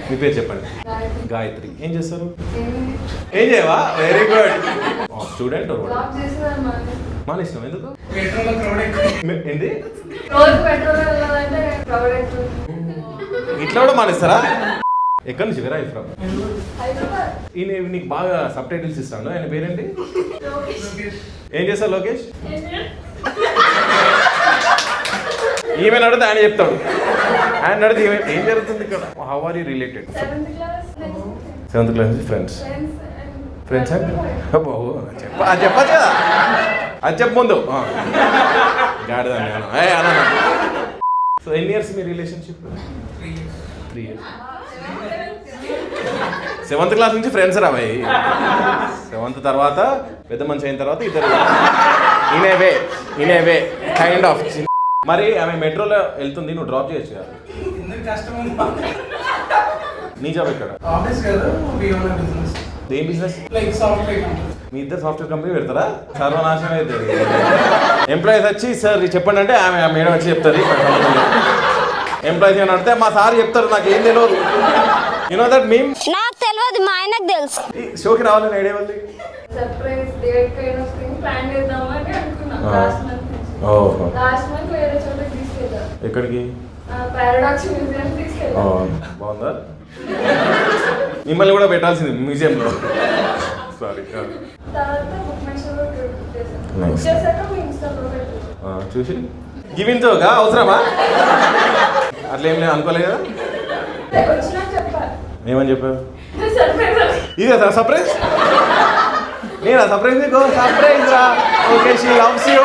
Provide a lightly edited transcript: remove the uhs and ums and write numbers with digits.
మీ పేరు చెప్పండి. గాయత్రి. ఏం చేస్తారు? ఏం చేయవా? Very good. స్టూడెంట్ మన ఇష్టం. ఎందుకు? ఏంటి ఇట్లా కూడా మానేస్తారా? ఎక్కడి నుంచి వేరే ఫ్రమ్? ఈయన నీకు బాగా సబ్ టైటిల్స్ ఇస్తాను. ఆయన పేరేంటి? ఏం చేస్తారు లోకేష్? ఈమె అడిగితే ఆయన చెప్తాడు. ఆయన అడిగితే ఏం జరుగుతుంది ఇక్కడ? How are you related? 7th class నుంచి ఫ్రెండ్స్. ఫ్రెండ్స్ అంటే చెప్పచ్చు కదా, అది చెప్పు ముందు. గాడిదాన్ని అన్నా. సో ఎన్ని ఇయర్స్ మీ రిలేషన్షిప్? 3 years. 7th క్లాస్ నుంచి ఫ్రెండ్స్ రా భయ్. 7th తర్వాత పెద్ద మనిషి అయిన తర్వాత ఇద్దరు ఇనేవే కైండ్ ఆఫ్. మరి ఆమె మెట్రోలో వెళ్తుంది, నువ్వు డ్రాప్ చేయొచ్చు కదా. నీ జాబ్ ఎక్కడ? ఏం బిజినెస్? మీ ఇద్దరు సాఫ్ట్వేర్ కంపెనీ పెడతారా? సర్వనాశనం అవుతుంది. ఎంప్లాయీస్ వచ్చి సార్ చెప్పండి అంటే ఆమె మేడం వచ్చి చెప్తుంది. ఎంప్లాయీస్ ఏమైనా అడితే మా సార్ చెప్తారు, నాకు ఏం తెలియదు. You know that meme? నాకు తెలియదు, మా ఆయనకు తెలుసు. ఈ షోకి రావాలని ఐడియా ఉంది. Surprise date kind of thing plan చేద్దామని అనుకున్నా. లాస్ట్ మంత్ వేరే చోటకి తీసుకెళ్ళా. ఎక్కడికి? పారాడాక్స్ మ్యూజియం తీసుకెళ్ళా. బాగుందా? మిమ్మల్ని కూడా పెట్టాల్సింది మ్యూజియంలో. సారీ. తర్వాత బుక్ మై షోలో చేశాక మీ ఇన్స్టాలో పెట్టాను. చూసి గివించోగా అవసరమా? అట్లా ఏం లేదు అనుకోలేదు కదా. వచ్చినా చెప్పాలి. ఏమని చెప్పావు? సర్ప్రైజ్. ఇదే సర్ప్రైజ్? నేను సర్ప్రైజ్ నీకు సర్ప్రైజ్ రా. Okay, she loves you.